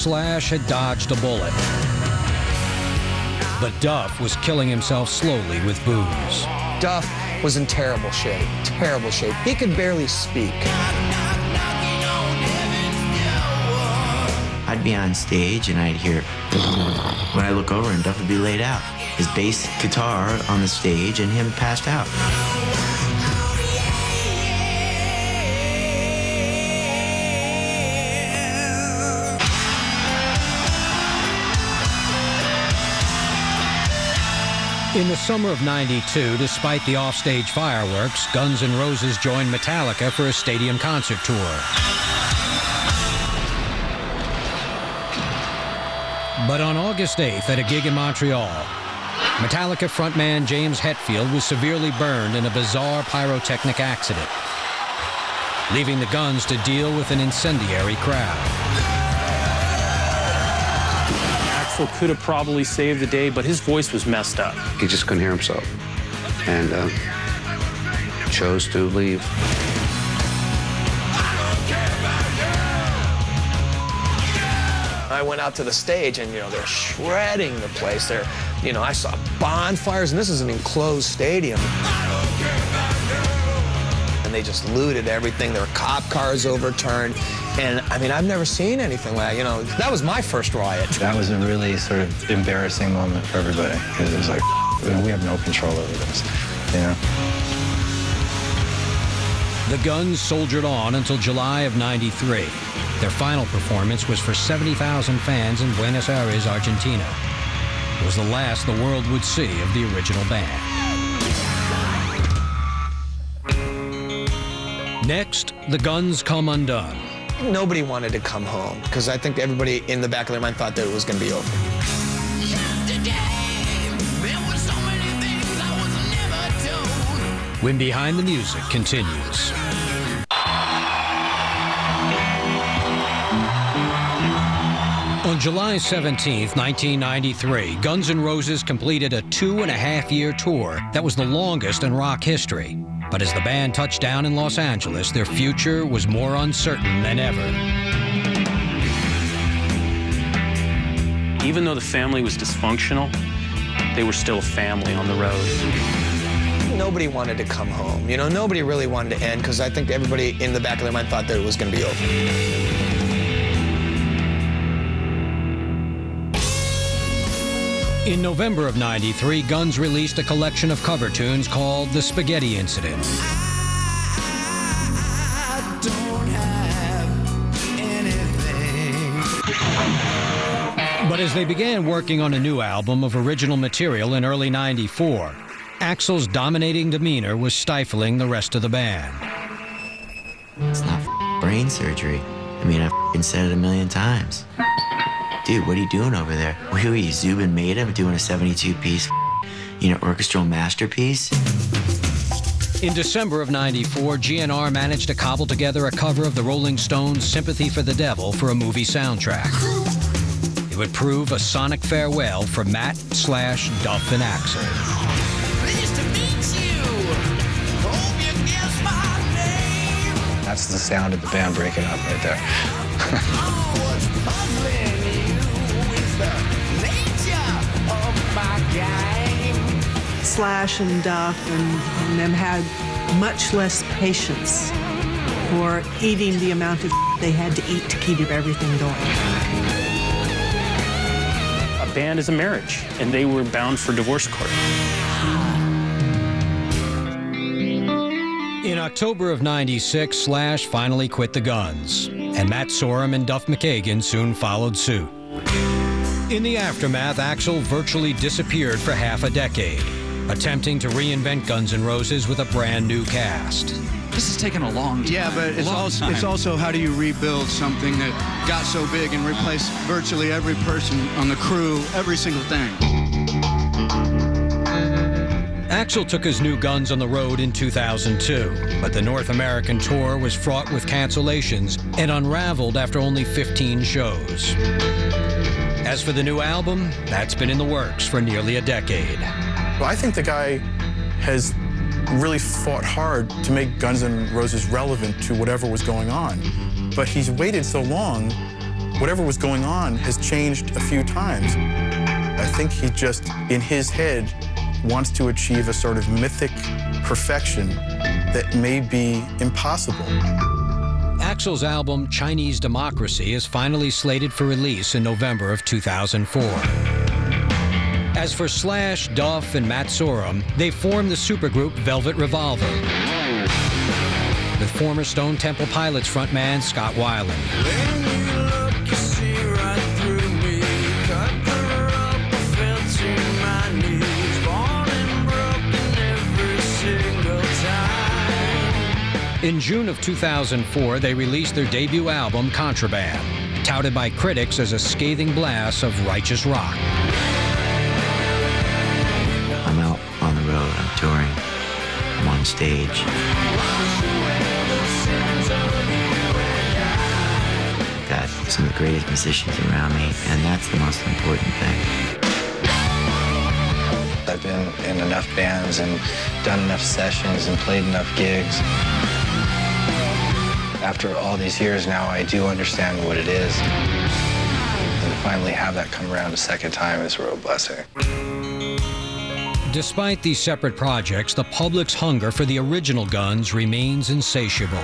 Slash had dodged a bullet. But Duff was killing himself slowly with booze. Duff was in terrible shape, terrible shape. He could barely speak. I'd be on stage and I'd hear when I look over and Duff would be laid out. His bass guitar on the stage and him passed out. In the summer of '92, despite the offstage fireworks, Guns N' Roses joined Metallica for a stadium concert tour. But on August 8th, at a gig in Montreal, Metallica frontman James Hetfield was severely burned in a bizarre pyrotechnic accident, leaving the Guns to deal with an incendiary crowd. Axl could have probably saved the day, but his voice was messed up. He just couldn't hear himself and chose to leave. I went out to the stage and, they're shredding the place. I saw bonfires, and this is an enclosed stadium. And they just looted everything. There were cop cars overturned. And, I've never seen anything like that. That was my first riot. That was a really sort of embarrassing moment for everybody, because it was like, we have no control over this, The Guns soldiered on until July of '93. Their final performance was for 70,000 fans in Buenos Aires, Argentina. It was the last the world would see of the original band. Next, the Guns come undone. Nobody wanted to come home, because I think everybody in the back of their mind thought that it was going to be over. When Behind the Music continues. On July 17, 1993, Guns N' Roses completed a 2.5-year tour that was the longest in rock history. But as the band touched down in Los Angeles, their future was more uncertain than ever. Even though the family was dysfunctional, they were still a family on the road. Nobody wanted to come home. Nobody really wanted to end, because I think everybody in the back of their mind thought that it was going to be over. In November of '93, Guns released a collection of cover tunes called The Spaghetti Incident. But as they began working on a new album of original material in early '94, Axl's dominating demeanor was stifling the rest of the band. It's not brain surgery. I've said it a million times. Dude, what are you doing over there? Who are you, Zubin Mehta, doing a 72-piece, orchestral masterpiece? In December of '94, GN'R managed to cobble together a cover of the Rolling Stones' Sympathy for the Devil for a movie soundtrack. It would prove a sonic farewell for Matt, Slash, Duff, and Axl. Pleased to meet you. Hope you guess my name. That's the sound of the band breaking up right there. What's puzzling you is the nature of my game. Slash and Duff and them had much less patience for eating the amount of they had to eat to keep everything going. A band is a marriage, and they were bound for divorce court. In October of '96, Slash finally quit the Guns, and Matt Sorum and Duff McKagan soon followed suit. In the aftermath, Axl virtually disappeared for half a decade, attempting to reinvent Guns N' Roses with a brand new cast. This has taken a long time. Yeah, but it's also how do you rebuild something that got so big and replace virtually every person on the crew, every single thing. Axl took his new Guns on the road in 2002, but the North American tour was fraught with cancellations and unraveled after only 15 shows. As for the new album, that's been in the works for nearly a decade. I think the guy has really fought hard to make Guns N' Roses relevant to whatever was going on. But he's waited so long whatever was going on has changed a few times. I think he just, in his head, wants to achieve a sort of mythic perfection that may be impossible. Axl's album, Chinese Democracy, is finally slated for release in November of 2004. As for Slash, Duff, and Matt Sorum, they formed the supergroup Velvet Revolver, with former Stone Temple Pilots frontman Scott Weiland. In June of 2004, they released their debut album, Contraband, touted by critics as a scathing blast of righteous rock. I'm out on the road, I'm touring, I'm on stage. Got some of the greatest musicians around me, and that's the most important thing. I've been in enough bands and done enough sessions and played enough gigs. After all these years now, I do understand what it is. And to finally have that come around a second time is a real blessing. Despite these separate projects, the public's hunger for the original Guns remains insatiable.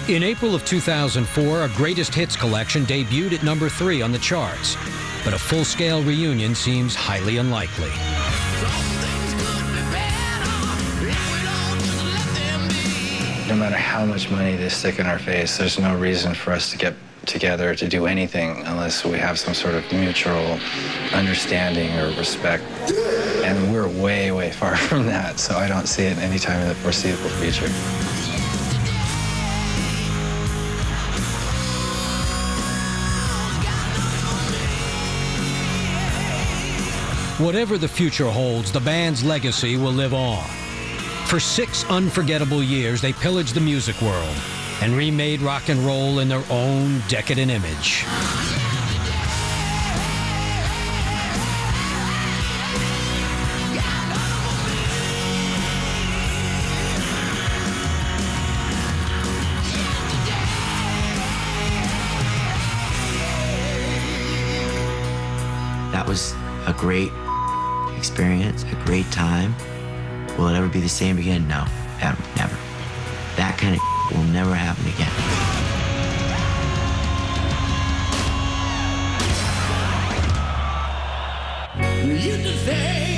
In April of 2004, a greatest hits collection debuted at number 3 on the charts, but a full-scale reunion seems highly unlikely. No matter how much money they stick in our face, there's no reason for us to get together to do anything unless we have some sort of mutual understanding or respect. And we're way, way far from that, so I don't see it anytime in the foreseeable future. Whatever the future holds, the band's legacy will live on. For 6 unforgettable years, they pillaged the music world and remade rock and roll in their own decadent image. That was a great experience, a great time. Will it ever be the same again? No, never. That kind of will never happen again. You just say